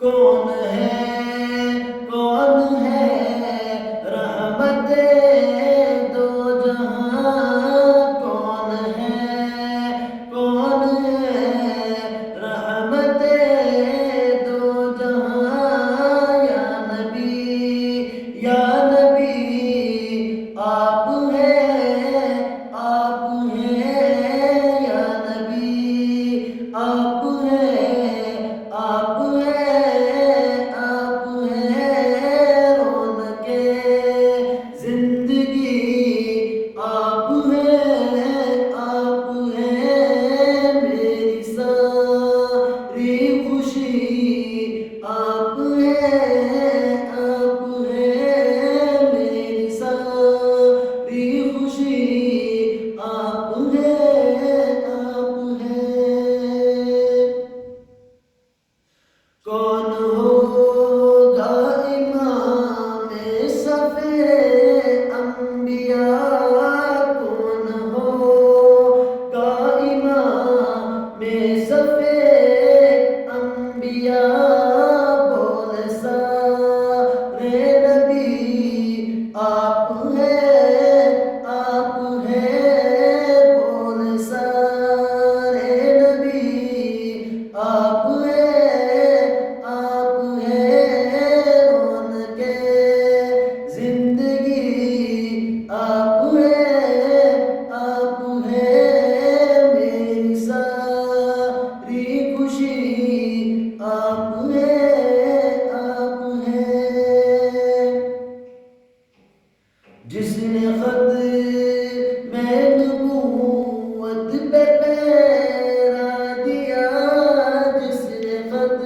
कौन कौन है रहमते दो जहां, कौन है रहमते दो जहां, या नबी आप हैं या नबी आप हैं रौनके जिंदगी आप हैं मेरी सारी खुशी आप हैं मेरी सारी खुशी आप हैं। कौन होगा इमाम सफ़े अंबिया, कौन होगा इमाम सफ़े अंबिया, बोल सारे नबी आप हैं बोल सारे नबी आप रौनके जिंदगी आप मेरी सारी खुशी आप हैं। जिसने खत में नबूवत पे पहरा दिया, जिसने खत